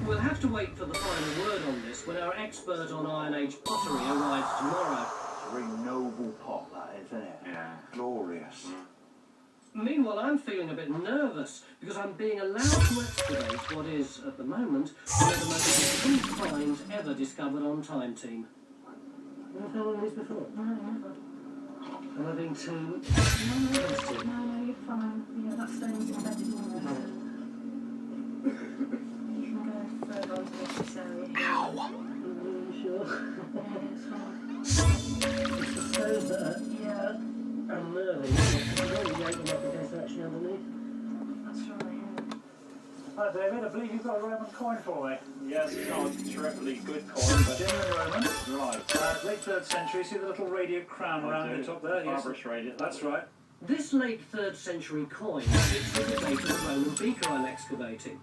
We'll have to wait for the final word on this when our expert on Iron Age pottery arrives tomorrow. It's a very noble pot, that is, isn't it? Yeah. Glorious. Meanwhile, I'm feeling a bit nervous because I'm being allowed to excavate what is, at the moment, one of the most distinct finds ever discovered on Time Team. Have you found one of these before? No, never. Am I being too... No, you're fine. Yeah, that stone's embedded in the rest. You can go further onto this area here. Ow! Are you sure? Yeah, it's fine. It's the stones that are unnerving. You don't yank them up against actually underneath. That's right, yeah. Hello, David. I believe you've got a Roman coin for me. Yes, it's not a terribly good coin, but... Genuine Roman. Right. Late 3rd century. See the little radiant crown around the top there? Yes. Barbarous radiant. That's right. This late 3rd century coin fits the date of the Roman beaker I'm excavating.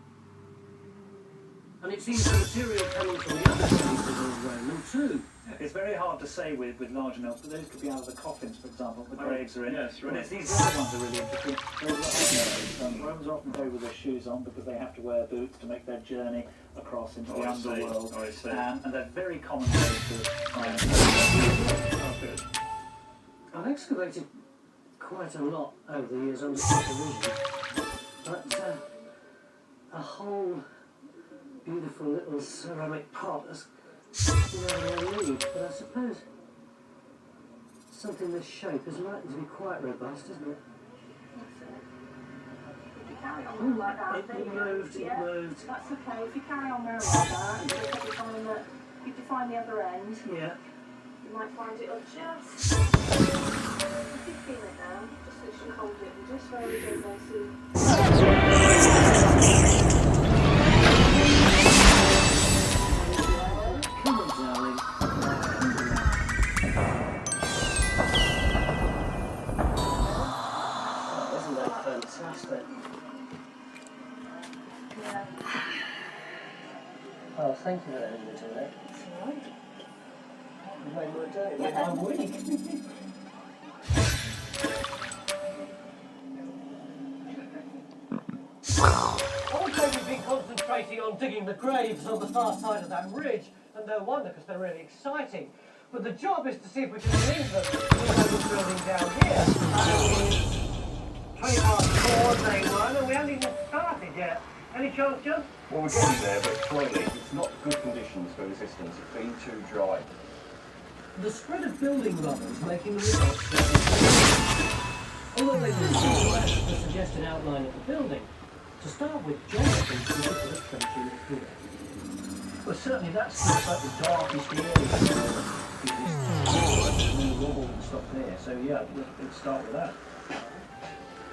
And it seems the material coming from the other cases is Roman too. It's very hard to say with large nails, but those could be out of the coffins, for example, the graves are in. Yes, right. But it's these little ones are really interesting. Romans are often go with their shoes on because they have to wear boots to make their journey across into the underworld. I see. And they're very common places. Oh, good. I've excavated quite a lot over the years under supervision, but a whole beautiful little ceramic pot has I need, but I suppose something this shape is likely to be quite robust, isn't it? If you carry on like that, It moved. That's okay. If you carry on there like that, if you find the other end, yeah, you might find it'll just... If you feel it now, just literally hold it and just slowly go down to... Come on, darling. Oh, isn't that fantastic? Yeah. Oh, thank you for letting me do that. That's all right. You made my day. It made my week. Also, we've been concentrating on digging the graves on the far side of that ridge, and no wonder, because they're really exciting. But the job is to see if we can link them with the building down here. It's 4:20 day one, and we haven't even started yet. Any chance, John? Well, we're getting there, but slightly. It's not good conditions for resistance. It's been too dry. The spread of building rubbles making the results very although they do seem less the suggested outline of the building. To start with, John thinks we should put a trench in here. Well, certainly that's like the darkest area. No rubble and stuff there. So yeah, let's start with that.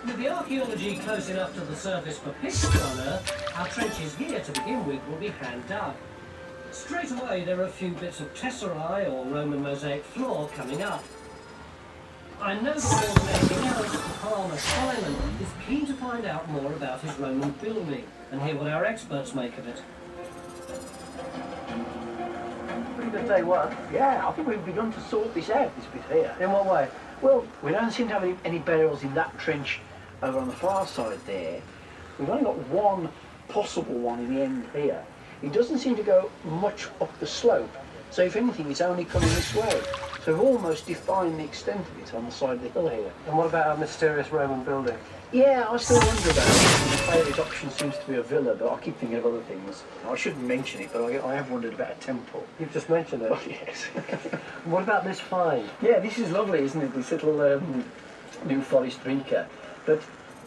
With the archaeology close enough to the surface for pictures on Earth, our trenches here to begin with will be hand dug. Straight away there are a few bits of tesserae or Roman mosaic floor coming up. I know that more than anything else, the farmer Simon is keen to find out more about his Roman building and hear what our experts make of it. Pretty good day one. Yeah, I think we've begun to sort this out, this bit here. In what way? Well, we don't seem to have any burials in that trench over on the far side there. We've only got one possible one in the end here. It doesn't seem to go much up the slope, so if anything, it's only coming this way. So we've almost defined the extent of it on the side of the hill here. And what about our mysterious Roman building? Yeah, I still wonder about it. The favourite option seems to be a villa, but I keep thinking of other things. I shouldn't mention it, but I have wondered about a temple. You've just mentioned it? Oh, yes. What about this find? Yeah, this is lovely, isn't it? This little New Forest drinker. But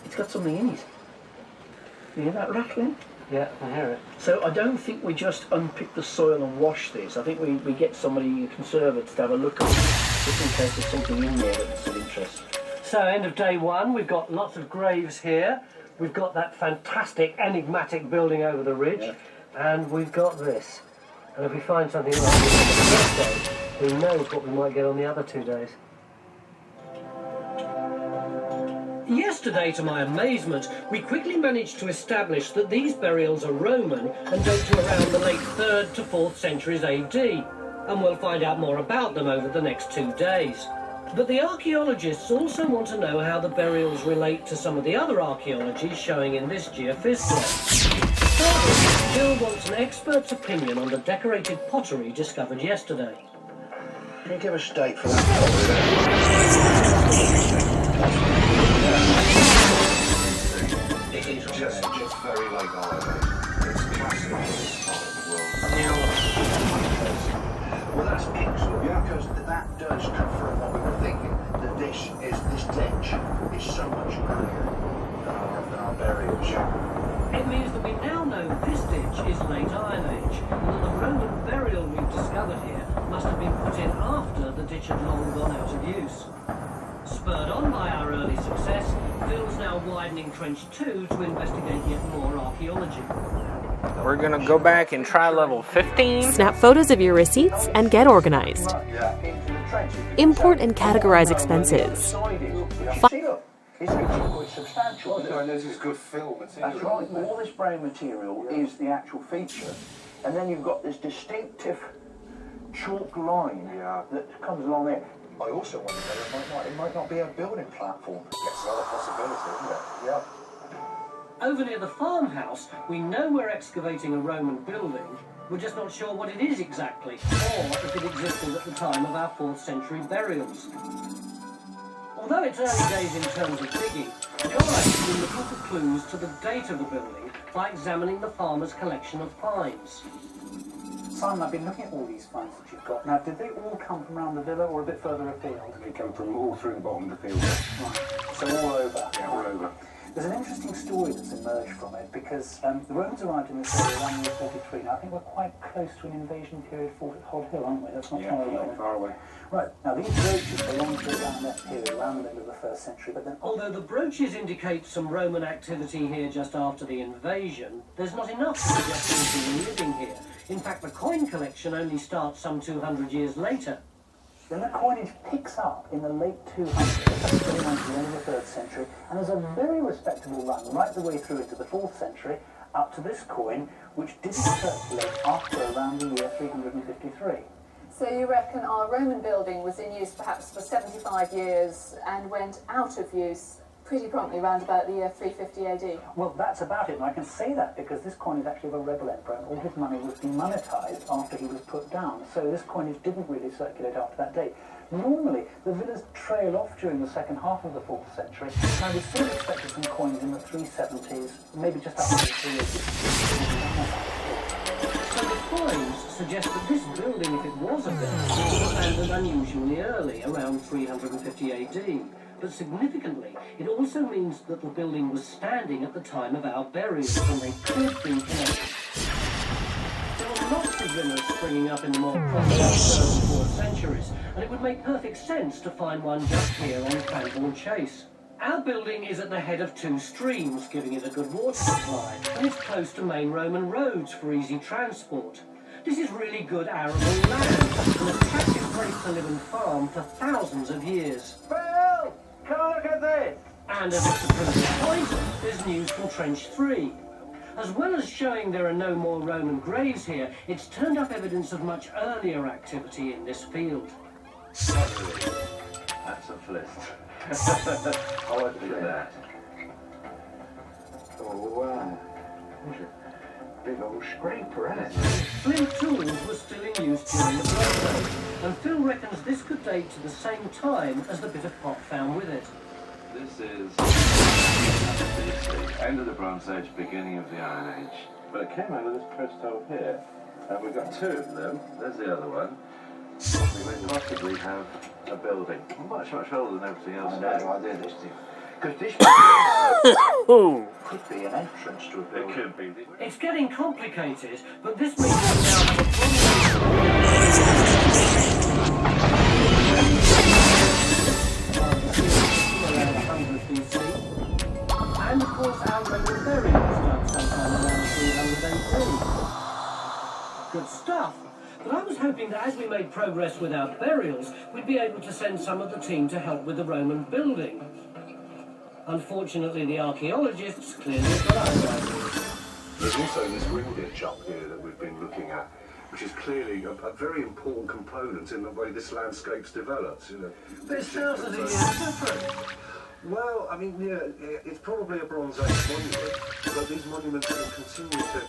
it's got something in it. You hear that rattling? Yeah, I hear it. So I don't think we just unpick the soil and wash this. I think we get somebody, a conservator, to have a look at it, just in case there's something in there that's of interest. So, end of day one, we've got lots of graves here. We've got that fantastic, enigmatic building over the ridge. Yeah. And we've got this. And if we find something like this on the first day, who knows what we might get on the other 2 days. Yesterday, to my amazement, we quickly managed to establish that these burials are Roman and date to around the late 3rd to 4th centuries AD, and we'll find out more about them over the next 2 days. But the archaeologists also want to know how the burials relate to some of the other archaeology showing in this geophysics. Further, Bill wants an expert's opinion on the decorated pottery discovered yesterday. Can you give us a date for that? very late holiday. It's classic for this part of the world. Well, that's excellent, because that does confirm what we were thinking, that this ditch is so much earlier than our burials. It means that we now know this ditch is late Iron Age, and that the Roman burial we've discovered here must have been put in after the ditch had long gone out of use. Spurred on by our early success, Phil's now widening Trench 2 to investigate yet more archaeology. We're gonna go back and try level 15. Snap photos of your receipts and get organized. Import and categorize expenses. It's actually quite substantial. This is good fill material. That's right. All this brown material is the actual feature, and then you've got this distinctive chalk line that comes along there. I also wonder whether it might not be a building platform. That's another possibility, isn't it? Yeah. Over near the farmhouse, we know we're excavating a Roman building. We're just not sure what it is exactly, or if it existed at the time of our 4th century burials. Although it's early days in terms of digging, Guy has been looking for clues to the date of the building by examining the farmer's collection of finds. Simon, I've been looking at all these finds that you've got. Now, did they all come from around the villa or a bit further afield? They come from all through the bottom of the field. Right. So all over? Yeah, all over. There's an interesting story that's emerged from it because the Romans arrived in this area around year 43. Now, I think we're quite close to an invasion period fought at Hod Hill, aren't we? That's not far away. Not far away. Right. Now, these brooches belong to around that period, around the middle of the 1st century, but then... Although the brooches indicate some Roman activity here just after the invasion, there's not enough to suggest anything living here. In fact, the coin collection only starts some 200 years later. Then the coinage picks up in the late 200s, getting on to the end of the 3rd century, and there's a very respectable run right the way through into the 4th century, up to this coin, which didn't circulate after around the year 353. So you reckon our Roman building was in use perhaps for 75 years and went out of use pretty promptly around about the year 350 AD? Well, that's about it, and I can say that because this coin is actually of a rebel emperor, and all his money was demonetized after he was put down, so this coinage didn't really circulate after that date. Normally, the villas trail off during the second half of the 4th century, and I would still expect some coins in the 370s, maybe just up to the 380s. So the coins suggest that this building, if it was a villa, was abandoned unusually early, around 350 AD. But significantly, it also means that the building was standing at the time of our burials, and they could be connected. There were lots of villas springing up in the more prosperous 3rd and 4th centuries, and it would make perfect sense to find one just here on Cranbourne Chase. Our building is at the head of 2 streams, giving it a good water supply, and it's close to main Roman roads for easy transport. This is really good arable land, an attractive place to live and farm for thousands of years. Phil! Come on, look at this! And as it's a crucial point, there's news from Trench 3. As well as showing there are no more Roman graves here, it's turned up evidence of much earlier activity in this field. That's a list. I want to do that. Oh, wow. Big old scraper, isn't it? Flint tools were still in use during the Bronze Age, and Phil reckons this could date to the same time as the bit of pot found with it. This is the end of the Bronze Age, beginning of the Iron Age. But it came out of this prototype here, and we've got 2 of them. There's the other one. We may possibly have a building much, much older than everything else. I know, I did this thing. Because this could be an entrance to a building. It could be. It's getting complicated, but this means we now have a Bronze around 100 BC, and of course our Roman burials done sometime around 300 AD. Good stuff. But I was hoping that as we made progress with our burials, we'd be able to send some of the team to help with the Roman building. Unfortunately, the archaeologists clearly got other ideas. There's also this ring ditch up here that we've been looking at, which is clearly a very important component in the way this landscape's developed. You know. But it sounds as if it's different. Well, I mean, yeah, it's probably a Bronze Age monument, but these monuments will continue to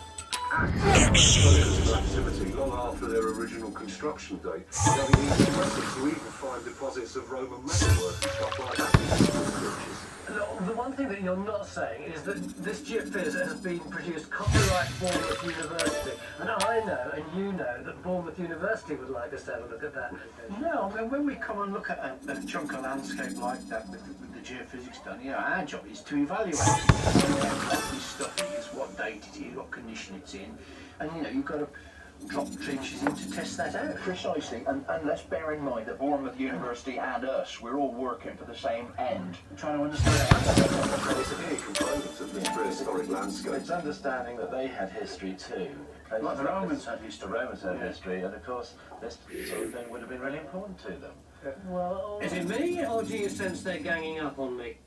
Volcanic activity long after their original construction date. Having been impressive to even find deposits of Roman metalwork and stuff like that in these pictures. The one thing that you're not saying is that this geophysics has been produced copyright Bournemouth University. And I know, and you know, that Bournemouth University would like us to have a look at that. No, I mean, when we come and look at a chunk of landscape like that with the geophysics done, you know, our job is to evaluate it. What this stuff is, what date it is, what condition it's in, and you know, you've got to drop trenches in to test that out. Precisely, and let's bear in mind that Bournemouth University and us, we're all working for the same end. I'm trying to understand that. It's a key component of this prehistoric landscape. It's understanding that they had history too. Like the Romans had history. The Romans had history, and of course this sort of thing would have been really important to them. Well, is it me, or do you sense they're ganging up on me?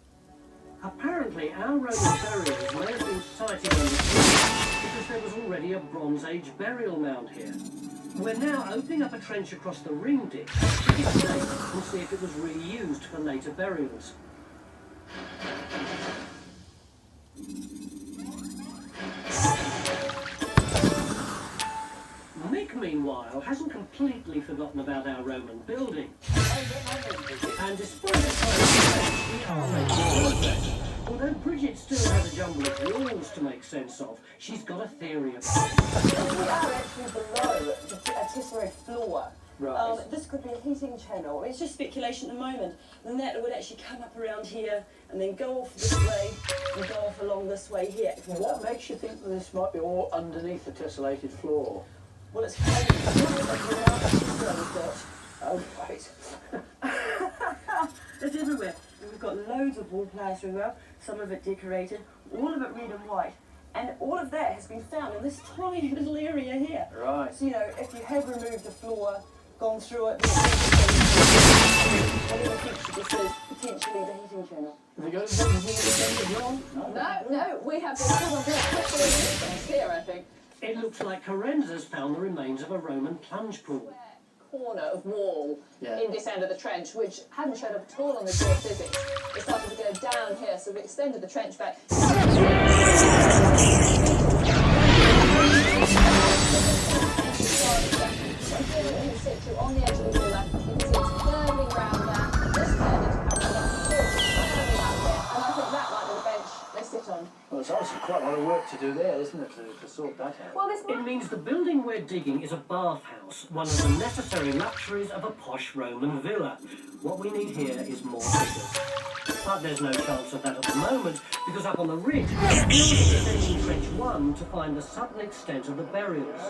Apparently, our Roman burials may have been sighted on the street because there was already a Bronze Age burial mound here. We're now opening up a trench across the ring ditch to get data and see if it was reused for later burials. Mick, meanwhile, hasn't completely forgotten about our Roman building. And despite the fact we are making progress, although Bridget still has a jumble of walls to make sense of, she's got a theory about it. We are actually below a tesserae floor. Right. This could be a heating channel. I mean, it's just speculation at the moment. The net would actually come up around here and then go off this way and go off along this way here. What makes you think that this might be all underneath the tessellated floor? Well, it's kind of got. Oh, right. It's everywhere. We've got loads of wall plastering around, some of it decorated, all of it red and white. And all of that has been found in this tiny little area here. Right. So, you know, if you have removed the floor, gone through it, then this is potentially the heating channel. Have you got anything? No, we have this here, I think. It looks like Carenza's found the remains of a Roman plunge pool. Corner of wall in this end of the trench, which hadn't showed up at all on the geophysics. It started to go down here, so we extended the trench back. In situ on the edge of the wall, you can see it's curving round that, this curving and I think that might be the bench they sit on. Well, it's obviously quite a lot of work to do there, isn't it, to sort that out? Well, it means the building we're digging is a bathhouse, one of the necessary luxuries of a posh Roman villa. What we need here is more diggers. But there's no chance of that at the moment, because up on the ridge, we're extending trench 1 to find the southern extent of the burials.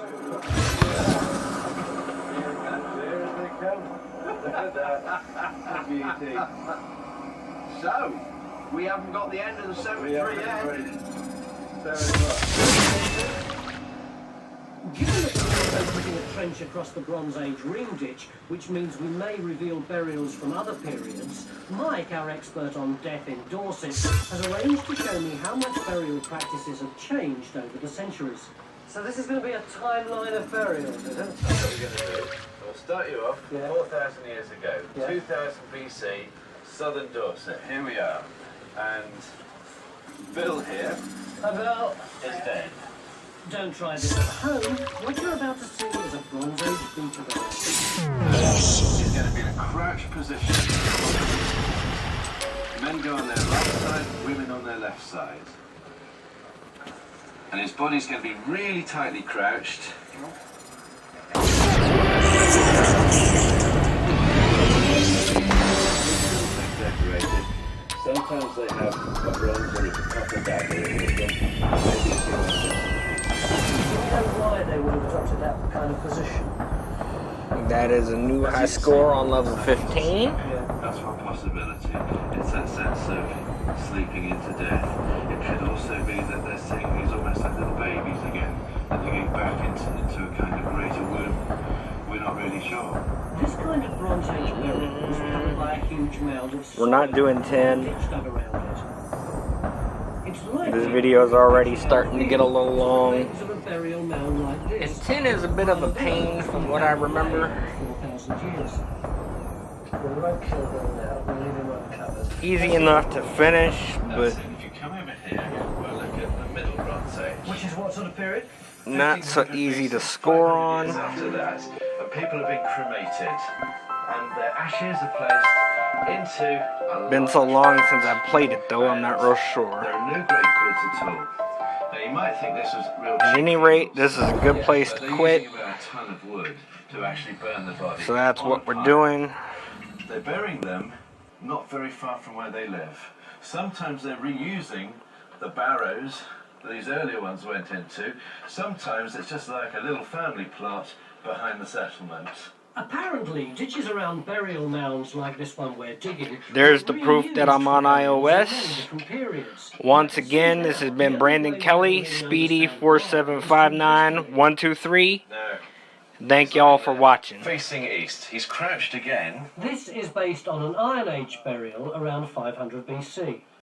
So, we haven't got the end of the 73 yet. Given that we're also putting a trench across the Bronze Age ring ditch, which means we may reveal burials from other periods, Mike, our expert on death in Dorset, has arranged to show me how much burial practices have changed over the centuries. So this is going to be a timeline of burials, is it? That's what we're going to do. We'll start you off 4,000 years ago, 2000 BC, southern Dorset. Here we are. And Bill here is dead. Don't try this at home. What you're about to see is a Bronze Age beaker barrel. He's going to be in a crouched position. Men go on their right side, women on their left side. And his body's going to be really tightly crouched. Decorated. Sometimes they have a bronze or a copper dagger. Why they would have adopted that kind of position. That is a new high score on level 15. That's one possibility. It's that sense of sleeping into death. It could also be that they're seeing these almost like little babies again, that they're going back into a kind of greater womb. We're not really sure. This kind of Bronze Age burial was covered by a huge mound of We're not doing 10. dug around it. This video is already starting to get a little long. And 10 is a bit of a pain from what I remember. Easy enough to finish, but If you come over here, we'll look at the middle Bronze Age. Which is what sort of period? not so easy to score on. After that, and people have been cremated, and their ashes are placed into a Been so long since I played it though, I'm not real sure. There are no grave goods at all. Now you might think this was real. At any rate, this is a good place to quit. They're using about a ton of wood to actually burn the body. So that's on what a we're pile. doing. They're burying them not very far from where they live. Sometimes they're reusing the barrows these earlier ones went into. Sometimes it's just like a little family plot behind the settlement. Apparently, ditches around burial mounds like this one we're digging. There's the proof that I'm on iOS. Once again, this has been Brandon Kelly, Speedy4759123. Thank y'all for watching. Facing east, he's crouched again. This is based on an Iron Age burial around 500 BC.